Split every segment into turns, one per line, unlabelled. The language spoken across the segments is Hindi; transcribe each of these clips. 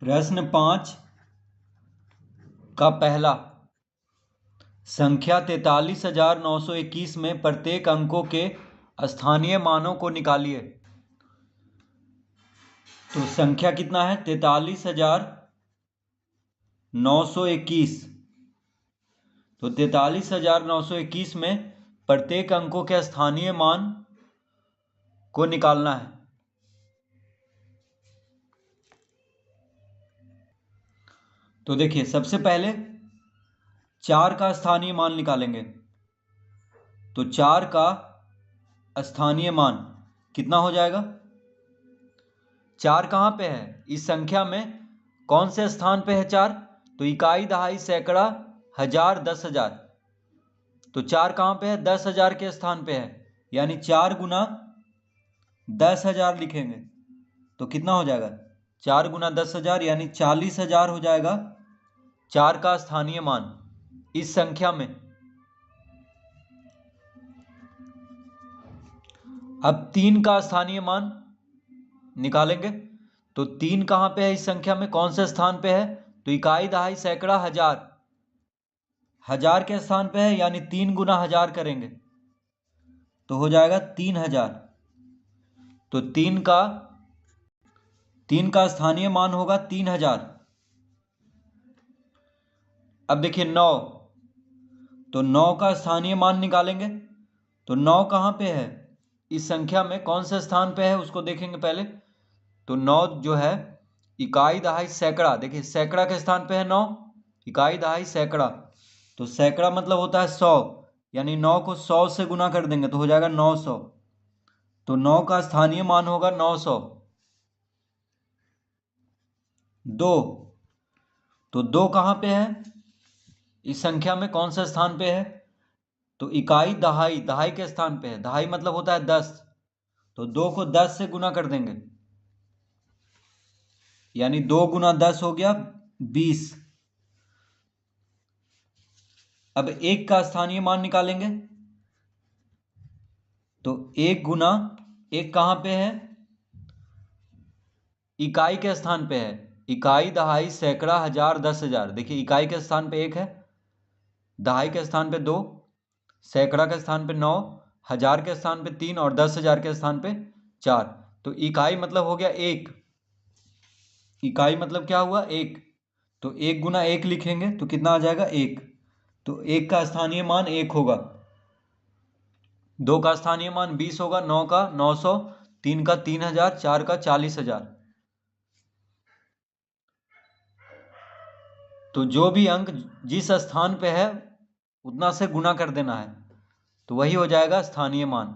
प्रश्न 5 का पहला, संख्या 43,921 में प्रत्येक अंकों के स्थानीय मानों को निकालिए। तो संख्या कितना है? 43,921। तो 43,921 में प्रत्येक अंकों के स्थानीय मान को निकालना है। तो देखिए, सबसे पहले 4 का स्थानीय मान निकालेंगे। तो 4 का स्थानीय मान कितना हो जाएगा? 4 कहाँ पे है? इस संख्या में कौन से स्थान पे है 4? तो इकाई, दहाई, सैकड़ा, हजार, 10,000। तो 4 कहाँ पे है? 10,000 के स्थान पे है, यानी 4 गुना 10,000 लिखेंगे। तो कितना हो जाएगा? 4 गुना 10,000 यानी 40,000 हो जाएगा 4 का स्थानीय मान इस संख्या में। अब 3 का स्थानीय मान निकालेंगे। तो 3 कहाँ पे है इस संख्या में? कौन से स्थान पे है? तो इकाई, दहाई, सैकड़ा, हजार, हजार के स्थान पे है, यानी 3 गुना हजार करेंगे तो हो जाएगा 3,000। तो 3 का स्थानीय मान होगा 3,000। अब देखिए 9, तो 9 का स्थानीय मान निकालेंगे। तो 9 कहाँ पे है इस संख्या में? कौन से स्थान पे है उसको देखेंगे पहले। तो 9 जो है इकाई, दहाई, सैकड़ा, देखिए सैकड़ा के स्थान पे है 9, इकाई, दहाई, सैकड़ा। तो सैकड़ा मतलब होता है 100, यानी 9 को 100 से गुना कर देंगे तो हो जाएगा 900। तो 9 का स्थानीय मान होगा 900। 2, तो 2 कहाँ पे है इस संख्या में? कौन से स्थान पे है? तो इकाई, दहाई, दहाई के स्थान पे है, दहाई मतलब होता है 10। तो 2 को 10 से गुना कर देंगे, यानी 2 गुना 10 हो गया 20। अब 1 का स्थानीय मान निकालेंगे। तो 1 गुना 1 कहाँ पे है? इकाई के स्थान पे है, इकाई, दहाई, सैकड़ा, हजार, 10,000। देखिए इकाई के स्थान पे 1 है, दहाई के स्थान पे 2, सैकड़ा के स्थान पे 9, हजार के स्थान पे 3 और 10,000 के स्थान पे 4। तो इकाई मतलब हो गया 1, इकाई मतलब क्या हुआ? 1। तो 1 गुना 1 लिखेंगे तो कितना आ जाएगा? 1। तो 1 का स्थानीय मान 1 होगा। 2 का स्थानीय मान 20 होगा, 9 का 900, 3 का 3,000, 4 का 40,000। तो जो भी अंक जिस स्थान पे है उतना से गुना कर देना है, तो वही हो जाएगा स्थानीय मान।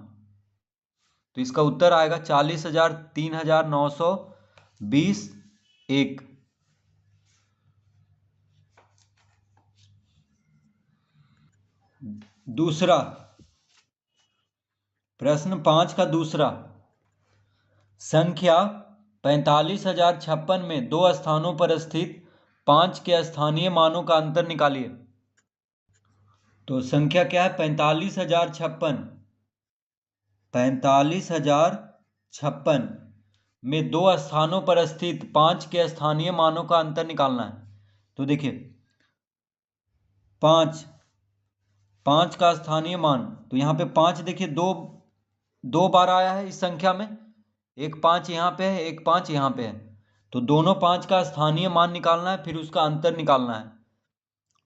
तो इसका उत्तर आएगा 40,000, 3,920, 1। दूसरा, प्रश्न 5 का दूसरा, संख्या 45,056 में 2 स्थानों पर स्थित 5 के स्थानीय मानों का अंतर निकालिए। तो संख्या क्या है? 45,056। 45,056 में 2 स्थानों पर स्थित 5 के स्थानीय मानों का अंतर निकालना है। तो देखिए 5 का स्थानीय मान, तो यहाँ पे 5 देखिए दो बार आया है इस संख्या में। एक 5 यहाँ पे है, एक 5 यहाँ पे है। तो दोनों 5 का स्थानीय मान निकालना है, फिर उसका अंतर निकालना है।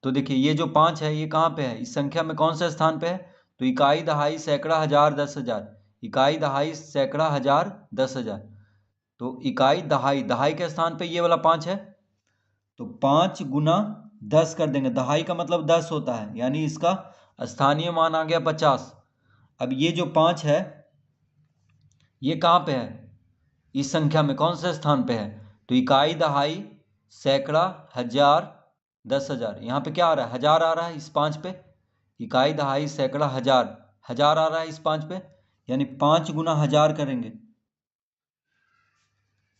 तो देखिए ये जो 5 है ये कहाँ पे है इस संख्या में? कौन से स्थान पे है? तो इकाई, दहाई, सैकड़ा, हजार, 10,000। इकाई, दहाई, सैकड़ा, हजार, 10,000। तो इकाई, दहाई, दहाई के स्थान पे ये वाला 5 है, तो 5 गुना 10 कर देंगे। दहाई का मतलब 10 होता है, यानी इसका स्थानीय मान आ गया 50। अब ये जो 5 है ये कहाँ पे है इस संख्या में? कौन से स्थान पे है? तो इकाई, दहाई, सैकड़ा, हजार, 10,000। यहाँ पे क्या आ रहा है? हजार आ रहा है इस 5 पे। इकाई, दहाई, सैकड़ा, हजार, हजार आ रहा है इस 5 पे, यानी 5 गुना हजार करेंगे।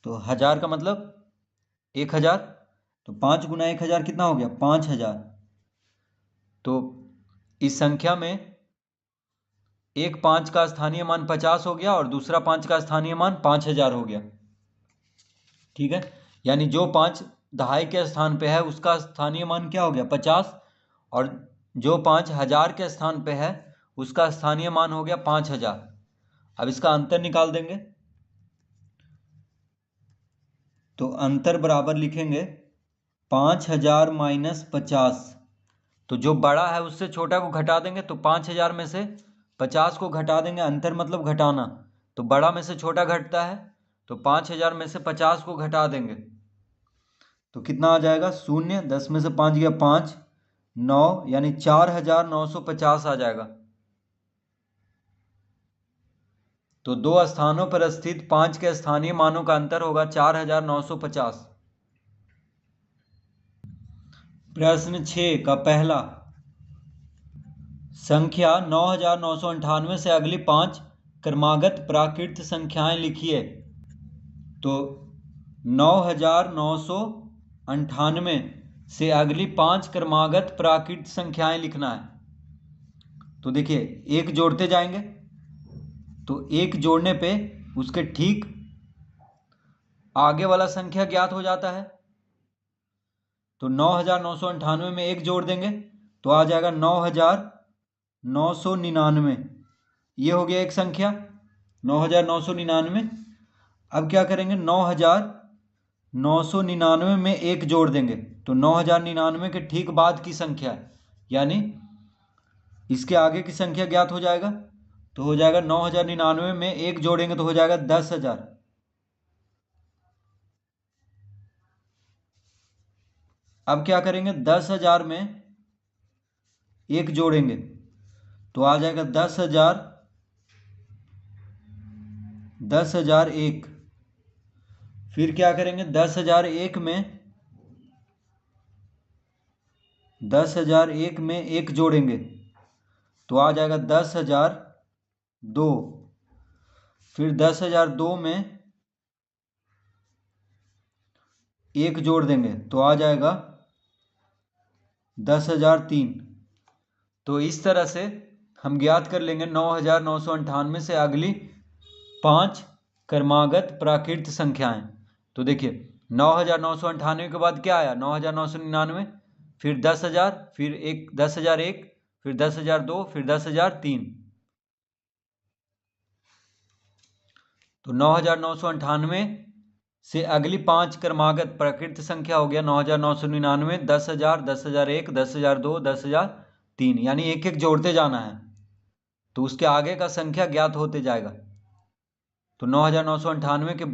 तो हजार का मतलब 1,000। तो 5 गुना 1,000 कितना हो गया? 5,000। तो इस संख्या में एक 5 का स्थानीय मान 50 हो गया और दूसरा 5 का स्थानीय मान 5,000 हो गया। ठीक है, यानी जो 5 दहाई के स्थान पे है उसका स्थानीय मान क्या हो गया 50, और जो 5,000 के स्थान पे है उसका स्थानीय मान हो गया 5,000। अब इसका अंतर निकाल देंगे, तो अंतर बराबर लिखेंगे 5,000 माइनस 50। तो जो बड़ा है उससे छोटा को घटा देंगे, तो 5,000 में से 50 को घटा देंगे, अंतर मतलब घटाना, तो बड़ा में से छोटा घटता है, तो 5,000 में से 50 को घटा देंगे तो कितना आ जाएगा 0, 10 में से 5 गया 5, 9, यानी 4,950 आ जाएगा। तो दो स्थानों पर स्थित 5 के स्थानीय मानों का अंतर होगा 4,950। प्रश्न 6 का पहला, संख्या 9,998 से अगली 5 क्रमागत प्राकृत संख्याएं लिखिए। तो 9,998 से अगली 5 क्रमागत प्राकृत संख्याएं लिखना है। तो देखिए एक जोड़ते जाएंगे, तो एक जोड़ने पे उसके ठीक आगे वाला संख्या ज्ञात हो जाता है। तो 9,998 में एक जोड़ देंगे तो आ जाएगा 9,999। ये हो गया एक संख्या 9,999। अब क्या करेंगे 9,999 में एक जोड़ देंगे, तो 9,099 के ठीक बाद की संख्या है, यानी इसके आगे की संख्या ज्ञात हो जाएगा। तो हो जाएगा 9,099 में एक जोड़ेंगे तो हो जाएगा 10,000। अब क्या करेंगे 10,000 में एक जोड़ेंगे तो आ जाएगा 10,000, 10,001। फिर क्या करेंगे 10,001 में 10,001 में एक जोड़ेंगे तो आ जाएगा 10,002। फिर 10,002 में एक जोड़ देंगे तो आ जाएगा 10,003। तो इस तरह से हम ज्ञात कर लेंगे 9,998 से अगली 5 क्रमागत प्राकृत संख्याएं। तो देखिए 9,998 के बाद क्या आया 9,999, फिर 10,000, फिर 10,001, फिर 10,002, फिर 10,003। तो 9,998 से अगली 5 क्रमागत प्राकृत संख्या हो गया 9,999, 10,000, 10,001, 10,002, 10,003, यानी एक एक जोड़ते जाना है तो उसके आगे का संख्या ज्ञात होते जाएगा। तो 9,998 के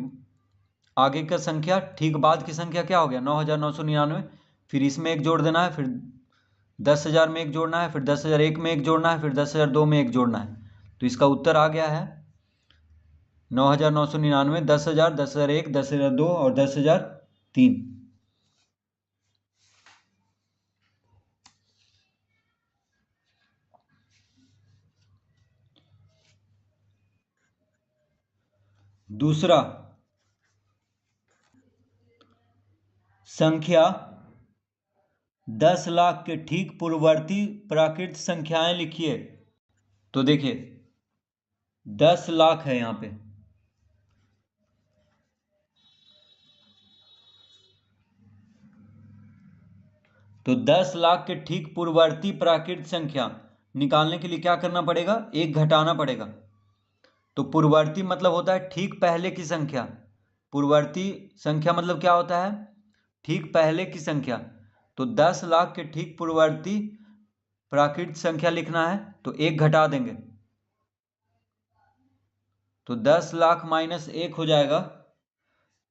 आगे का संख्या ठीक बाद की संख्या क्या हो गया 9,999। फिर इसमें एक जोड़ देना है, फिर 10,000 में एक जोड़ना है, फिर 10,001 में एक जोड़ना है, फिर 10,002 में एक जोड़ना है। तो इसका उत्तर आ गया है 9,999, 10,000, 10,001, 10,002 और 10,003। दूसरा, संख्या 10 लाख के ठीक पूर्ववर्ती प्राकृत संख्याएं लिखिए। तो देखिए 10 लाख है यहां पे, तो 10 लाख के ठीक पूर्ववर्ती प्राकृत संख्या निकालने के लिए क्या करना पड़ेगा, एक घटाना पड़ेगा। तो पूर्ववर्ती मतलब होता है ठीक पहले की संख्या। पूर्ववर्ती संख्या मतलब क्या होता है, ठीक पहले की संख्या। तो 10 लाख के ठीक पूर्ववर्ती प्राकृत संख्या लिखना है तो एक घटा देंगे, तो 10 लाख माइनस एक हो जाएगा।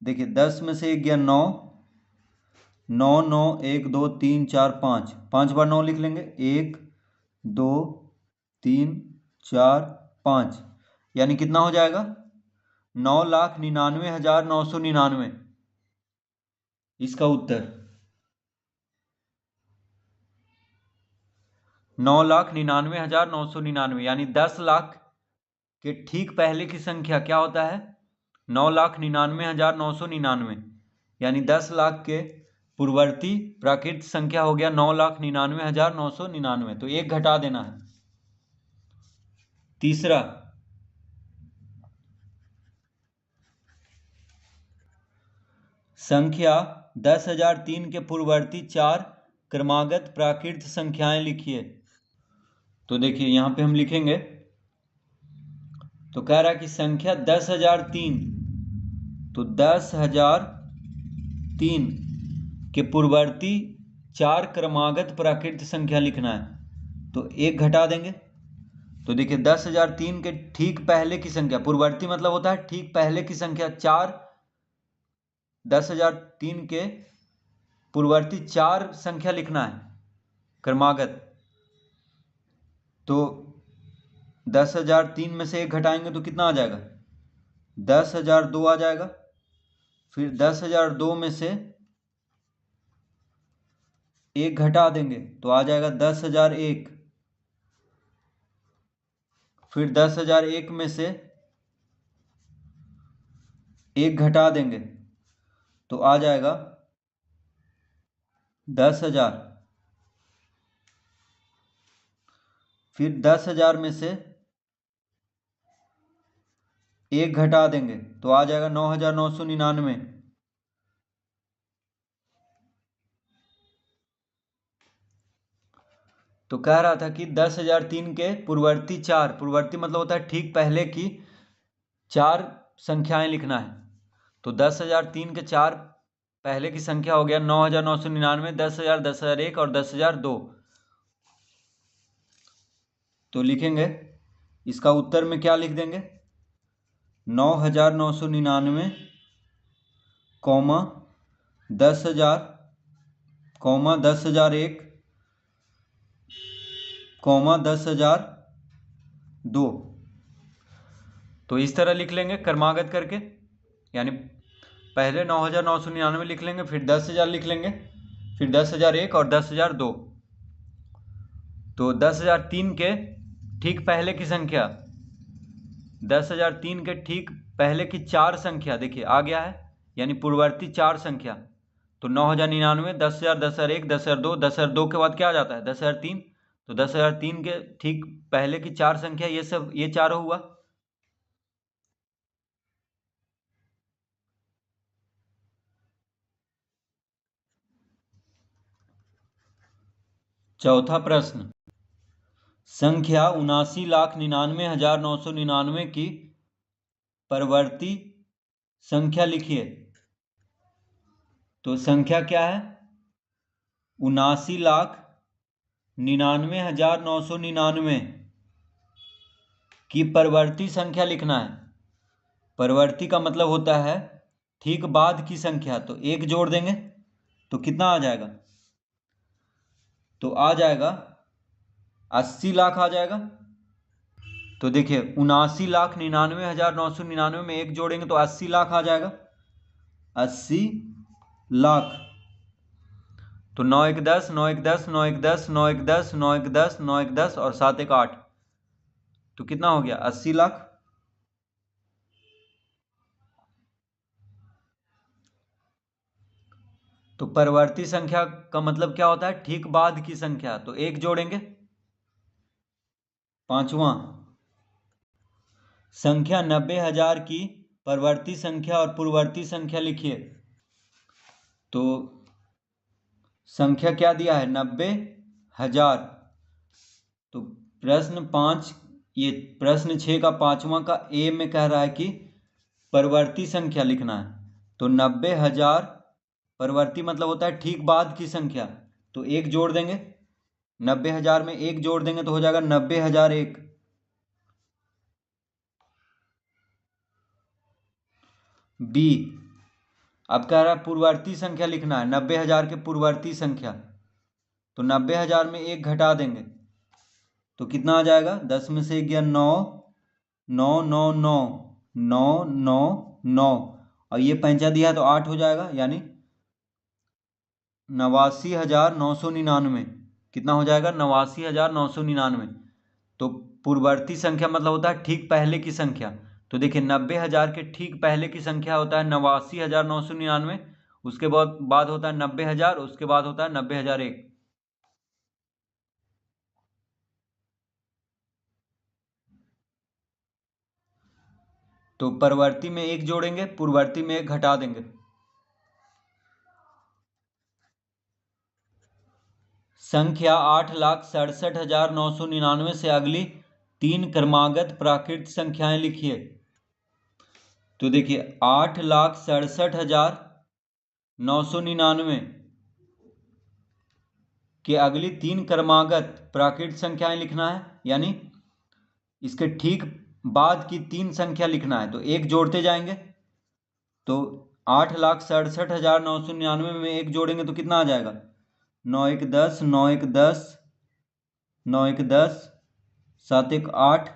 देखिए 10 में से एक गया 9, 9, 9, 1, 2, 3, 4, 5, 5 बार 9 लिख लेंगे, 1, 2, 3, 4, 5, यानी कितना हो जाएगा 9,99,999। इसका उत्तर 9,99,999, यानी 10 लाख के ठीक पहले की संख्या क्या होता है 9,99,999, यानी 10 लाख के पूर्ववर्ती प्राकृत संख्या हो गया 9,99,999। तो एक घटा देना है। तीसरा, संख्या 10,003 के पूर्ववर्ती 4 क्रमागत प्राकृत संख्याएं लिखिए। तो देखिए यहाँ पे हम लिखेंगे, तो कह रहा है कि संख्या 10,003, तो 10,003 के पूर्ववर्ती 4 क्रमागत प्राकृत संख्या लिखना है। तो एक घटा देंगे, तो देखिए 10,003 के ठीक पहले की संख्या, पूर्ववर्ती मतलब होता है ठीक पहले की संख्या, 4, 10,003 के पूर्ववर्ती 4 संख्या लिखना है क्रमागत। तो 10,003 में से एक घटाएंगे तो कितना आ जाएगा, 10,002 आ जाएगा। फिर 10,002 में से एक घटा देंगे तो आ जाएगा 10,001। फिर 10,001 में से एक घटा देंगे तो आ जाएगा 10,000। फिर 10,000 में से एक घटा देंगे तो आ जाएगा 9,999। तो कह रहा था कि 10,003 के पूर्ववर्ती 4, पूर्ववर्ती मतलब होता है ठीक पहले की 4 संख्याएं लिखना है। तो 10,003 के 4 पहले की संख्या हो गया 9,999, 10,000, 10,001 और 10,002। तो लिखेंगे, इसका उत्तर में क्या लिख देंगे, 9,999, 10,000, 10,001, 10,002। तो इस तरह लिख लेंगे क्रमागत करके, यानी पहले 9,999 लिख लेंगे, फिर 10,000 लिख लेंगे, फिर 10,001 और 10,002। तो 10,003 के ठीक पहले की संख्या, 10,003 के ठीक पहले की 4 संख्या देखिए आ गया है, यानी पूर्ववर्ती 4 संख्या। तो 9,099, 10,000, 10,001, 10,002, 10,002 के बाद क्या आ जाता है 10,003। तो 10,003 के ठीक पहले की 4 संख्या, ये सब ये चारों हुआ। चौथा प्रश्न, संख्या 79,99,999 की परवर्ती संख्या लिखिए। तो संख्या क्या है, 79,99,999 की परवर्ती संख्या लिखना है। परवर्ती का मतलब होता है ठीक बाद की संख्या। तो एक जोड़ देंगे तो कितना आ जाएगा, तो आ जाएगा 80 लाख आ जाएगा। तो देखिए 79,99,999 में एक जोड़ेंगे तो 80 लाख आ जाएगा, 80 लाख। तो 9 1 10, 9 1 10, 9 1 10, 9 1 10, 9 1 10, 9 1 10 और 7 1 8। तो कितना हो गया, 80 लाख। तो परवर्ती संख्या का मतलब क्या होता है, ठीक बाद की संख्या। तो एक जोड़ेंगे। पांचवा, संख्या 90,000 की परवर्ती संख्या और पूर्ववर्ती संख्या लिखिए। तो संख्या क्या दिया है, 90,000। तो प्रश्न 5, ये प्रश्न 6 का 5वां का ए में कह रहा है कि परवर्ती संख्या लिखना है। तो 90,000 परवर्ती मतलब होता है ठीक बाद की संख्या। तो एक जोड़ देंगे, 90,000 में एक जोड़ देंगे तो हो जाएगा 90,001। बी, अब कह रहा है पूर्ववर्ती संख्या लिखना है, 90,000 के पूर्ववर्ती संख्या। तो 90,000 में एक घटा देंगे तो कितना आ जाएगा, 10 में से 1 गया 9, 9 9 9, 9 9 9 और ये पैंचा दिया तो 8 हो जाएगा, यानी 89,999। कितना हो जाएगा, 89,999। तो पूर्ववर्ती संख्या मतलब होता है ठीक पहले की संख्या। तो देखिए 90,000 के ठीक पहले की संख्या होता है 89,999, उसके बाद होता है 90,000, उसके बाद होता है 90,001। तो परवर्ती में एक जोड़ेंगे, पूर्ववर्ती में एक घटा देंगे। संख्या 8,67,999 से अगली 3 क्रमागत प्राकृत संख्याएं लिखिए। तो देखिए 8,67,999 के अगली 3 क्रमागत प्राकृत संख्याएं लिखना है, यानी इसके ठीक बाद की 3 संख्या लिखना है। तो एक जोड़ते जाएंगे, तो 8,67,999 में एक जोड़ेंगे तो कितना आ जाएगा? 9 1 10, 9 1 10, 9 1 10, 7 1 8,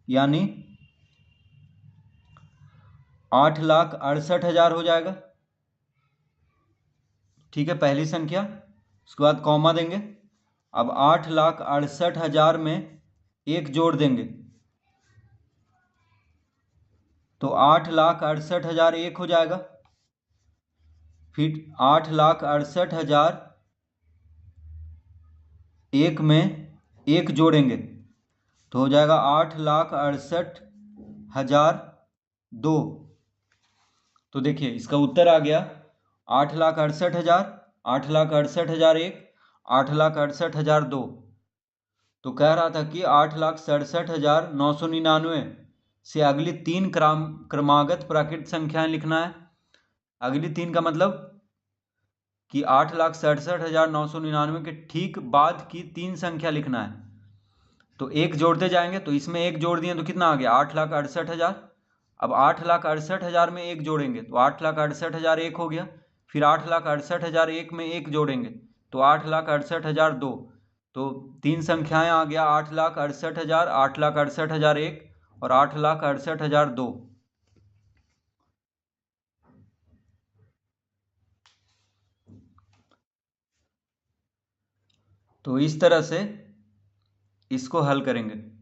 यानी 8,68,000 हो जाएगा। ठीक है, पहली संख्या। उसके बाद कॉमा देंगे। अब 8,68,000 में एक जोड़ देंगे, तो 8,68,000 एक हो जाएगा। फिर 8,68,000 एक में एक जोड़ेंगे तो हो जाएगा 8,68,002। तो देखिए इसका उत्तर आ गया 8,68,000, 8,68,001, 8,68,002। तो कह रहा था कि 8,67,999 से अगली 3 क्रमागत प्राकृत संख्याएं लिखना है। अगली 3 का मतलब कि 8,67,999 के ठीक बाद की 3 संख्या लिखना है। तो एक जोड़ते जाएंगे, तो इसमें एक जोड़ दिए तो कितना आ गया? 8,68,000। अब 8,68,000 में एक जोड़ेंगे तो 8,68,000 एक हो गया। फिर 8,68,000 एक में एक जोड़ेंगे तो 8,68,002। तो 3 संख्याएं आ गया 8,68,000, 8,68,001 और 8,68,002। तो इस तरह से इसको हल करेंगे।